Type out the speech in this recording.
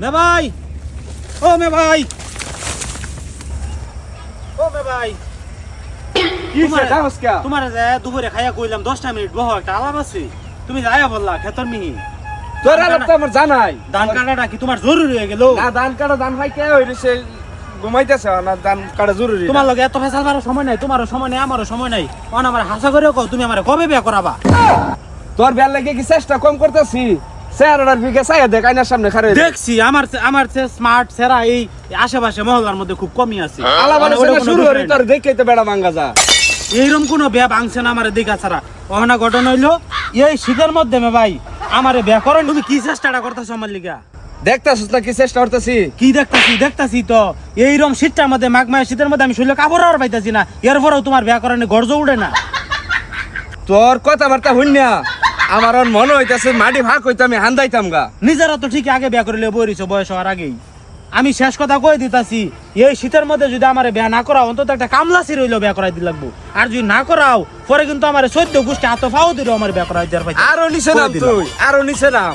মে ভাই, ও মে ভাই, ও মে ভাই, তোমার যে দুপুরে খাইয়া কইলাম 10টা মিনিট বহ, একটা আলাপ আছে। তুমি যাইয়া বললা খেতর মিহি তোর আলাপ তো আমার জানাই। ধান কাটাটা কি তোমার জরুরি হয়ে গেল? না ধান কাটা ধান খাই কে হইছে ঘুমাইতেছে না, ধান কাটা জরুরি। তোমার লগে এত ফেসাল মারার সময় নাই, তোমারও সময় নাই, আমারও সময় নাই। অন আমার হাসা করে কও তুমি আমারে কবে বিয়া করাবা? তোর বিয়ার লাগে কি চেষ্টা কম করতেছি? চেহারাটার দিকে চাইয়া দেখ, আয়নার সামনে খারে দেখছি আমার স্মার্ট সেরা এই আশেপাশে মহল্লার মধ্যে খুব কমই আছে। আলাপ আলোচনা শুরু হরি তোর দেখেই তো বেড়া ভাঙ্গা যা। এইরকম কোনো বিয়া ভাঙছে না আমার দেখা ছাড়া। অহনা ঘটনা হইলো এই শীতের মধ্যে মে ভাই আমারে বিয়া করেন। তুমি কি চেষ্টাটা করতেছো আমার লিগা? দেখতাছিস না কি চেষ্টা করতেছি? কি দেখতাছি তো এইরকম শীতটার মধ্যে মাঘ মাসের শীতের মধ্যে আমি শরীরে কাপড় আর পাইতাছি না, এরপরেও তোমার বিয়া করানো গর্জ উঠে না। তোর কথাবার্তা হইন না, আমার মনে হইতাছে মাটি ভাগ হইতে আমি হান্দাইতাম গা। নিজেরা তো ঠিক আগে বিয়া করিলে বইরিছো বয়স হওয়ার আগেই। আমি শেষ কথা কই দিতাছি, এই শীতের মধ্যে যদি আমার বিয়া না করাও অন্তত একটা কামলাসি রইলো বিয়া করাই দিতে লাগবো। আর যদি না করাও পরে কিন্তু আমার 14 গোষ্ঠী হাত ফাও দিল আমার বিয়া করাই দেওয়ার পাইছে। আরো নিচে নাম তুই, আরো নিচে নাম।